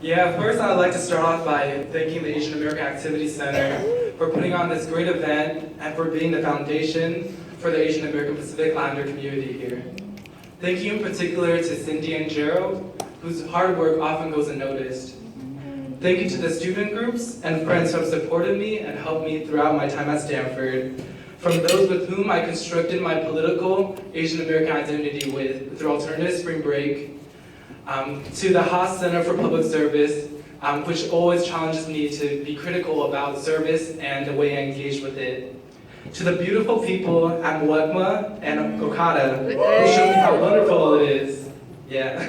Yeah, first I'd like to start off by thanking the Asian American Activity Center for putting on this great event and for being the foundation for the Asian American Pacific Islander community here. Thank you in particular to Cindy and Gerald, whose hard work often goes unnoticed. Thank you to the student groups and friends who have supported me and helped me throughout my time at Stanford, from those with whom I constructed my political Asian American identity with through alternative spring break, to the Haas Center for Public Service, which always challenges me to be critical about service and the way I engage with it. To the beautiful people at Mwekma and Okada, who show me how wonderful it is. Yeah.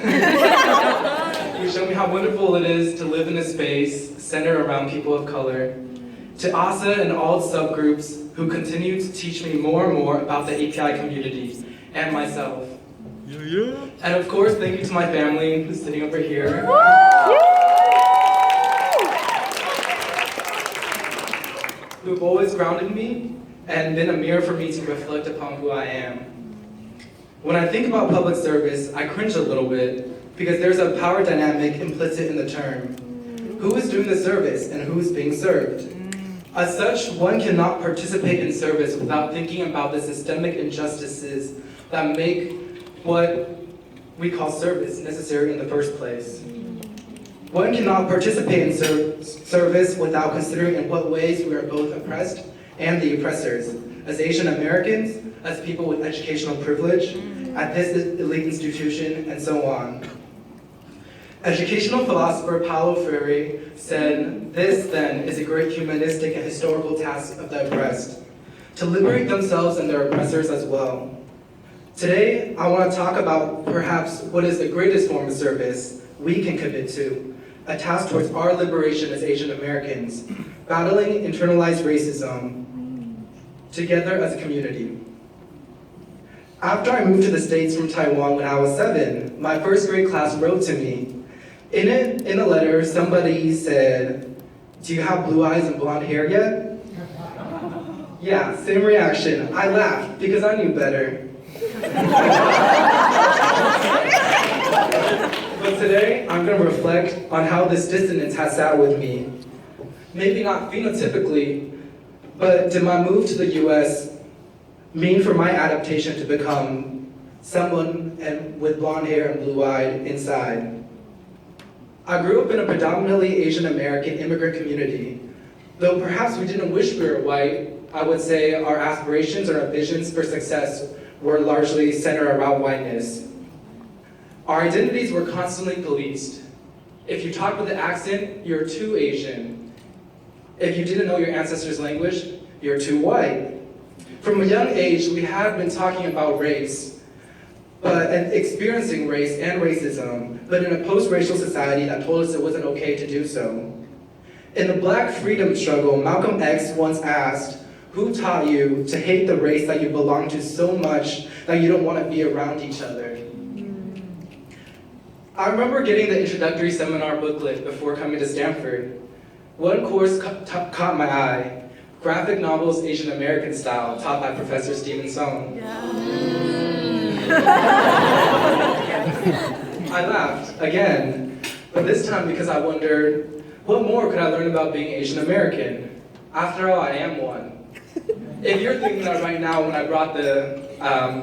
Who show me how wonderful it is to live in a space centered around people of color. To ASA and all subgroups who continue to teach me more and more about the API community and myself. And of course, thank you to my family who's sitting over here. Who've always grounded me and been a mirror for me to reflect upon who I am. When I think about public service, I cringe a little bit because there's a power dynamic implicit in the term. Who is doing the service and who is being served? As such, one cannot participate in service without thinking about the systemic injustices that make what we call service necessary in the first place. One cannot participate in service without considering in what ways we are both oppressed and the oppressors, as Asian Americans, as people with educational privilege, at this elite institution, and so on. Educational philosopher Paulo Freire said, "This, then, is a great humanistic and historical task of the oppressed, to liberate themselves and their oppressors as well." Today, I want to talk about perhaps what is the greatest form of service we can commit to, a task towards our liberation as Asian Americans, battling internalized racism together as a community. After I moved to the States from Taiwan when I was 7, my first grade class wrote to me. In a letter, somebody said, "Do you have blue eyes and blonde hair yet?" Yeah, same reaction. I laughed because I knew better. But today, I'm going to reflect on how this dissonance has sat with me. Maybe not phenotypically, but did my move to the US mean for my adaptation to become someone with blonde hair and blue-eyed inside? I grew up in a predominantly Asian American immigrant community. Though perhaps we didn't wish we were white, I would say our aspirations or our visions for success were largely centered around whiteness. Our identities were constantly policed. If you talked with an accent, you're too Asian. If you didn't know your ancestors' language, you're too white. From a young age, we have been talking about race, and experiencing race and racism, but in a post-racial society that told us it wasn't okay to do so. In the Black freedom struggle, Malcolm X once asked, "Who taught you to hate the race that you belong to so much that you don't want to be around each other?" I remember getting the introductory seminar booklet before coming to Stanford. One course caught my eye, graphic novels Asian American style, taught by Professor Stephen Song. I laughed, again, but this time because I wondered, what more could I learn about being Asian American? After all, I am one. If you're thinking that right now when I brought the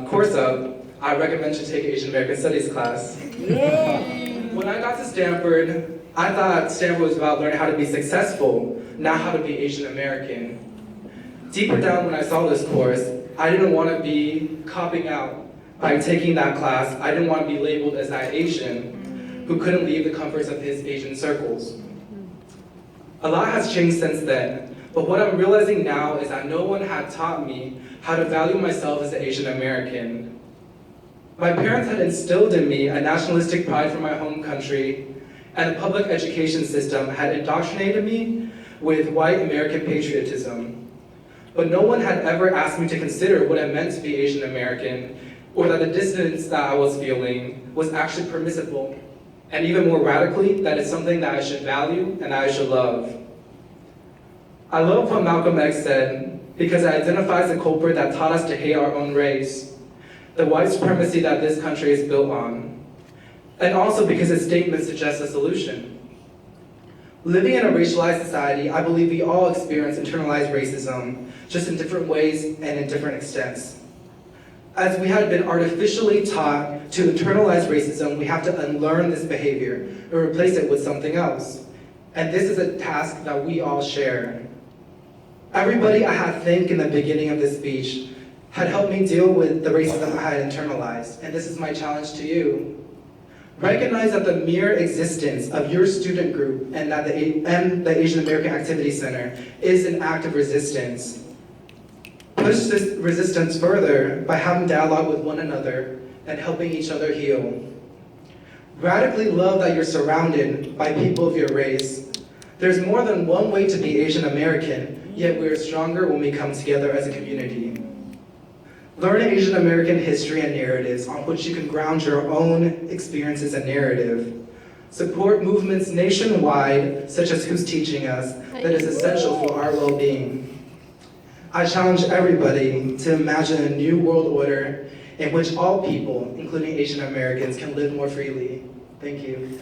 course up, I recommend you take an Asian American Studies class. When I got to Stanford, I thought Stanford was about learning how to be successful, not how to be Asian American. Deeper down when I saw this course, I didn't want to be copping out by taking that class. I didn't want to be labeled as that Asian who couldn't leave the comforts of his Asian circles. A lot has changed since then, but what I'm realizing now is that no one had taught me how to value myself as an Asian American. My parents had instilled in me a nationalistic pride for my home country, and the public education system had indoctrinated me with white American patriotism. But no one had ever asked me to consider what it meant to be Asian American, or that the dissonance that I was feeling was actually permissible, and even more radically, that it's something that I should value and I should love. I love what Malcolm X said, because it identifies the culprit that taught us to hate our own race, the white supremacy that this country is built on, and also because his statement suggests a solution. Living in a racialized society, I believe we all experience internalized racism, just in different ways and in different extents. As we had been artificially taught to internalize racism, we have to unlearn this behavior and replace it with something else. And this is a task that we all share. Everybody I had think in the beginning of this speech had helped me deal with the racism I had internalized, and this is my challenge to you. Recognize that the mere existence of your student group and the Asian American Activity Center is an act of resistance. Push this resistance further by having dialogue with one another and helping each other heal. Radically love that you're surrounded by people of your race. There's more than one way to be Asian American, yet we're stronger when we come together as a community. Learn Asian American history and narratives on which you can ground your own experiences and narrative. Support movements nationwide, such as Who's Teaching Us, that is essential for our well-being. I challenge everybody to imagine a new world order in which all people, including Asian Americans, can live more freely. Thank you.